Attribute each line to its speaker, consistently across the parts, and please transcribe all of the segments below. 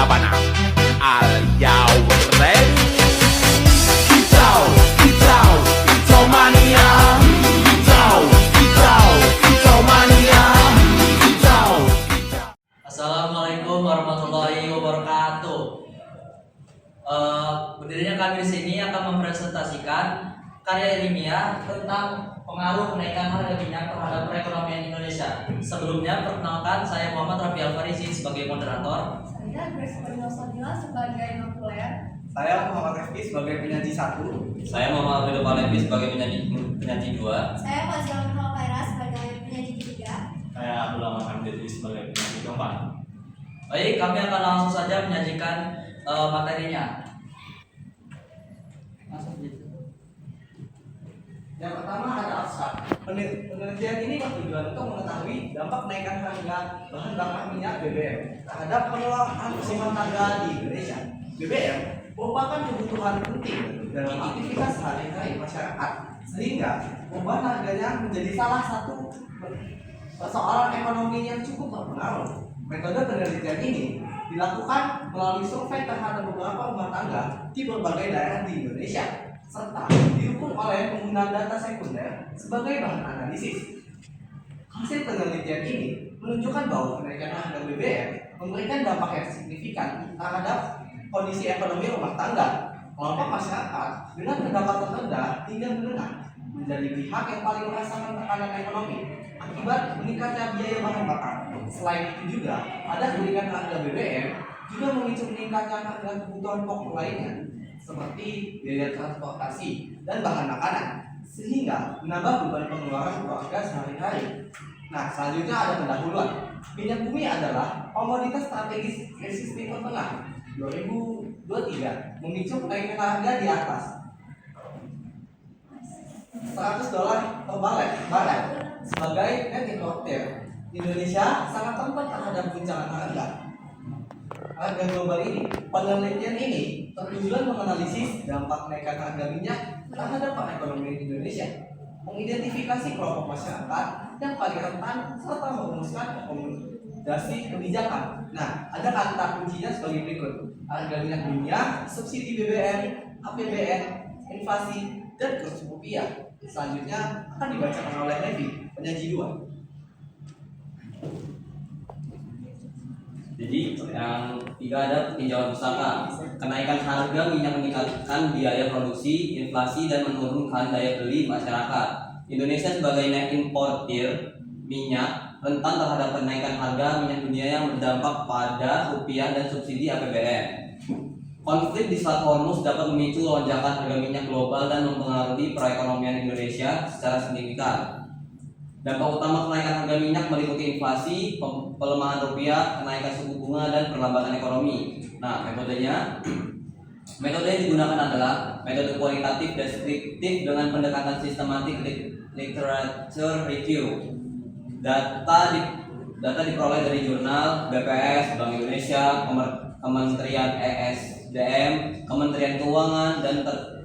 Speaker 1: sabana. Are you ready? Kicau, kicau, kicau mania. Kicau, kicau, kicau mania. Kicau, kicau.
Speaker 2: Assalamualaikum warahmatullahi wabarakatuh. Berdirinya kami di sini akan mempresentasikan karya ilmiah tentang pengaruh kenaikan harga minyak terhadap perekonomian Indonesia. Sebelumnya, perkenalkan, saya Muhammad Rafi Alfarisi sebagai moderator.
Speaker 3: Saya Grace Pernyosadila sebagai notuler.
Speaker 4: Saya Muhammad Rifki sebagai penyaji 1.
Speaker 2: Saya Muhammad Abdul Palevi sebagai penyaji 2.
Speaker 3: Saya Fazila Nurul Khaira sebagai penyaji 3.
Speaker 5: Saya Abdul Rahman Hamdi sebagai penyanyi keempat.
Speaker 2: Baik, kami akan langsung saja menyajikan materinya.
Speaker 4: Yang pertama ada abstrak. Penelitian ini bertujuan untuk mengetahui dampak kenaikan harga bahan bakar minyak BBM terhadap pengelolaan keseimbangan harga di Indonesia. BBM merupakan kebutuhan penting dalam aktivitas sehari-hari masyarakat, sehingga perubahan harganya menjadi salah satu persoalan ekonomi yang cukup berpengaruh. Metode penelitian ini dilakukan melalui survei terhadap beberapa rumah tangga di berbagai daerah di Indonesia, serta didukung oleh penggunaan data sekunder sebagai bahan analisis. Hasil penelitian ini menunjukkan bahwa kenaikan harga BBM memberikan dampak yang signifikan terhadap kondisi ekonomi rumah tangga. Kelompok masyarakat dengan pendapatan rendah hingga menengah menjadi pihak yang paling merasakan tekanan ekonomi akibat meningkatnya biaya bahan bakar. Selain itu juga ada kenaikan harga BBM juga memicu meningkatnya harga kebutuhan pokok lainnya seperti biaya transportasi dan bahan makanan, sehingga menambah beban pengeluaran keluarga sehari-hari. Nah, selanjutnya ada pendahuluan. Minyak bumi adalah komoditas strategis krisis Timur Tengah 2023, memicu kenaikan harga di atas $100 per barel. Sebagai net importer, Indonesia sangat rentan terhadap guncangan harga global ini. Penelitian ini bertujuan menganalisis dampak kenaikan harga minyak terhadap perekonomian Indonesia, mengidentifikasi kelompok masyarakat yang paling rentan, serta merumuskan rekomendasi kebijakan. Nah, ada kata kuncinya sebagai berikut: harga minyak dunia, subsidi BBM, APBN, inflasi, dan kurs rupiah. Selanjutnya akan dibacakan oleh Levi, penyaji 2.
Speaker 2: Jadi yang ketiga ada tinjauan pustaka. Kenaikan harga minyak meningkatkan biaya produksi, inflasi, dan menurunkan daya beli masyarakat. Indonesia sebagai net importer minyak rentan terhadap kenaikan harga minyak dunia yang berdampak pada rupiah dan subsidi APBN. Konflik di Selat Hormuz dapat memicu lonjakan harga minyak global dan mempengaruhi perekonomian Indonesia secara signifikan. Dampak utama kenaikan harga minyak meliputi inflasi, pelemahan rupiah, kenaikan suku bunga, dan perlambatan ekonomi. Nah, metode yang digunakan adalah metode kualitatif deskriptif dengan pendekatan sistematik literature review. Data diperoleh dari jurnal, BPS, Bank Indonesia, Kementerian ESDM, Kementerian Keuangan,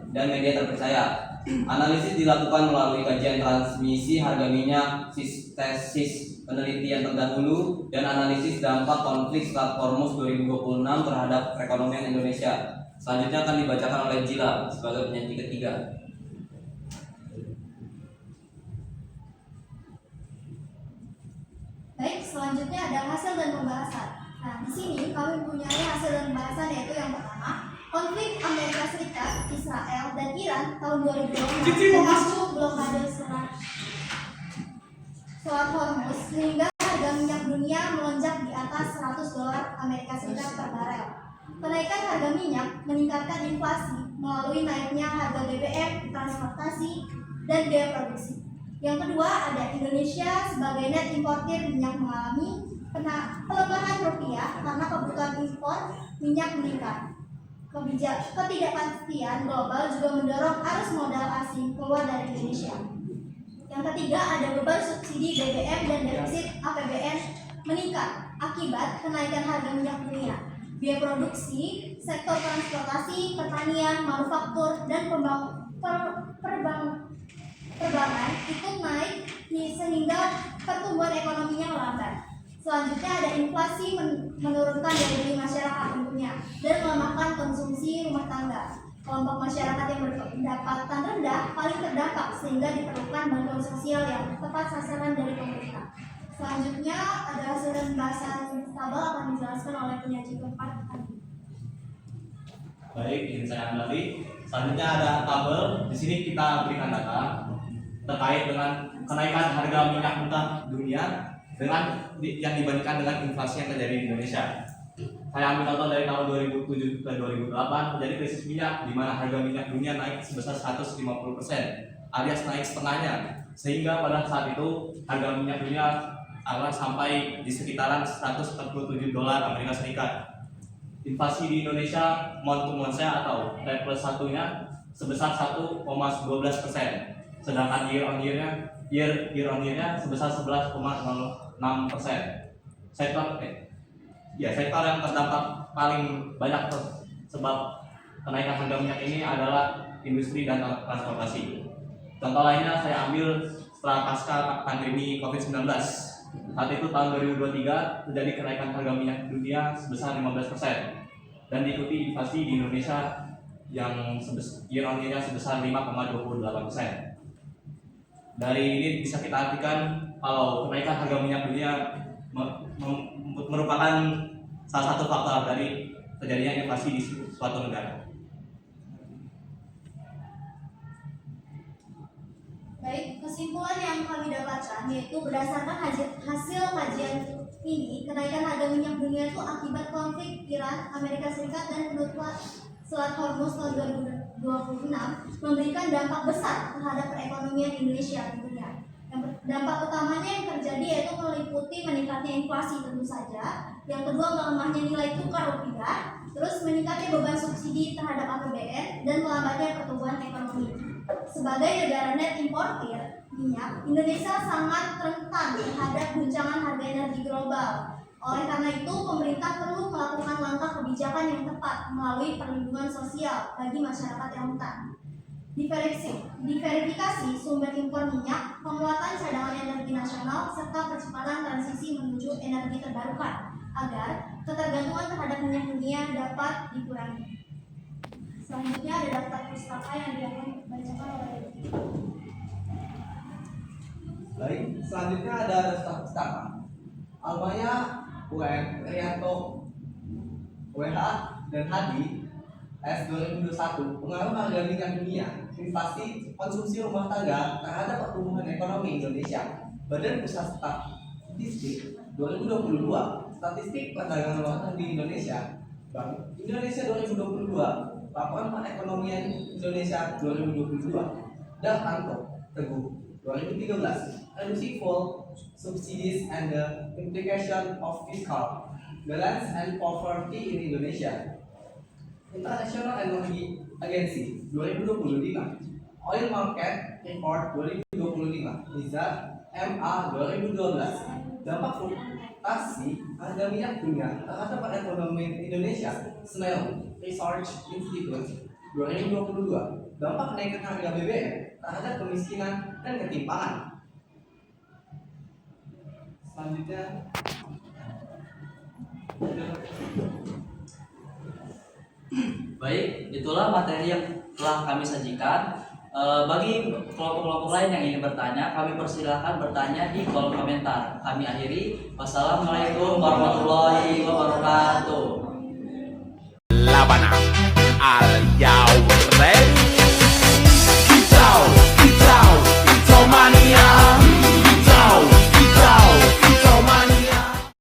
Speaker 2: dan media terpercaya. Analisis dilakukan melalui kajian transmisi harga minyak, tesis penelitian terdahulu, dan analisis dampak konflik Selat Hormuz 2026 terhadap perekonomian Indonesia. Selanjutnya akan dibacakan oleh Jila sebagai penyaji ketiga.
Speaker 3: Baik, selanjutnya ada hasil dan pembahasan. Nah, di sini kami mempunyai hasil dan pembahasan, yaitu yang pertama, konflik Amerika Serikat, Israel, dan Iran tahun 2026 memacu blokade Selat Hormuz sehingga harga minyak dunia melonjak di atas $100 Amerika Serikat per barel. Kenaikan harga minyak meningkatkan inflasi melalui naiknya harga BBM, transportasi, dan biaya produksi. Yang kedua ada Indonesia sebagai net importer minyak mengalami pelemahan rupiah karena kebutuhan impor minyak meningkat. Ketidakpastian global juga mendorong arus modal asing keluar dari Indonesia. Yang ketiga ada beban subsidi BBM dan defisit APBN meningkat akibat kenaikan harga minyak dunia. Biaya produksi, sektor transportasi, pertanian, manufaktur, dan perbankan itu naik sehingga pertumbuhan ekonominya melambat. Selanjutnya ada inflasi menurunkan daya beli masyarakat untuk konsumsi rumah tangga. Kelompok masyarakat yang berpendapatan rendah paling terdampak sehingga diperlukan bantuan sosial yang tepat sasaran dari pemerintah. Selanjutnya ada hasil pembahasan tabel akan dijelaskan oleh penyaji keempat.
Speaker 5: Baik, ingin saya ambil. Selanjutnya ada tabel. Di sini kita berikan data terkait dengan kenaikan harga minyak mentah dunia dengan yang dibandingkan dengan inflasi yang terjadi di Indonesia. Saya ambil contoh dari tahun 2007 ke 2008 terjadi krisis minyak di mana harga minyak dunia naik sebesar 150%, alias naik setengahnya, sehingga pada saat itu harga minyak dunia akan sampai di sekitaran 147 dolar Amerika Serikat. Inflasi di Indonesia month to month atau T+1-nya sebesar 1,12%, sedangkan year on year-nya sebesar 11,06%. Sektor yang terdampak paling banyak sebab kenaikan harga minyak ini adalah industri dan transportasi. Contoh lainnya saya ambil setelah pasca pandemi COVID-19. Saat itu tahun 2023 terjadi kenaikan harga minyak dunia sebesar 15% dan diikuti inflasi di Indonesia yang year on year-nya sebesar 5,28%. Dari ini bisa kita artikan kalau kenaikan harga minyak dunia merupakan salah satu faktor dari terjadinya inflasi di suatu negara.
Speaker 3: Baik, kesimpulan yang kami dapatkan yaitu berdasarkan hasil kajian ini, kenaikan harga minyak dunia itu akibat konflik Iran, Amerika Serikat dan penutupan Selat Hormuz tahun 2026 memberikan dampak besar terhadap perekonomian Indonesia tentunya. Dampak utamanya yang terjadi yaitu meliputi meningkatnya inflasi tentu saja, yang kedua melemahnya nilai tukar rupiah, terus meningkatnya beban subsidi terhadap APBN dan melambatnya pertumbuhan ekonomi. Sebagai negara net importir minyak, Indonesia sangat rentan terhadap guncangan harga energi global. Oleh karena itu, pemerintah perlu melakukan langkah kebijakan yang tepat melalui perlindungan sosial bagi masyarakat yang rentan. Diverifikasi sumber impor minyak, penguatan cadangan energi nasional, serta percepatan transisi menuju energi terbarukan agar ketergantungan terhadap minyak dunia dapat dikurangi. Selanjutnya ada daftar pustaka yang akan dibacakan oleh
Speaker 4: Baik, selanjutnya ada daftar pustaka. Almaya, UN, Rianto, WH, dan Hadi S 2021 pengaruh harga minyak dunia, inflasi, konsumsi rumah tangga terhadap pertumbuhan ekonomi Indonesia. Badan Pusat Statistik 2022, statistik perdagangan luar negeri Indonesia, Bank Indonesia 2022, laporan perekonomian Indonesia 2022, Dartanto, Teguh 2013, reducing fuel subsidies and the implication of fiscal balance and poverty in Indonesia. International Energy Agency 2025, Oil Market Report 2025, NISA MA 2012, dampak fluktuasi harga minyak dunia terhadap perekonomian Indonesia, Snell Research Institute 2022, dampak kenaikan harga BBM terhadap kemiskinan dan ketimpangan. Selanjutnya
Speaker 2: Baik, itulah materi yang telah kami sajikan. Bagi kelompok-kelompok lain yang ingin bertanya, kami persilahkan bertanya di kolom komentar. Kami akhiri. Wassalamualaikum warahmatullahi wabarakatuh.
Speaker 1: La Habana.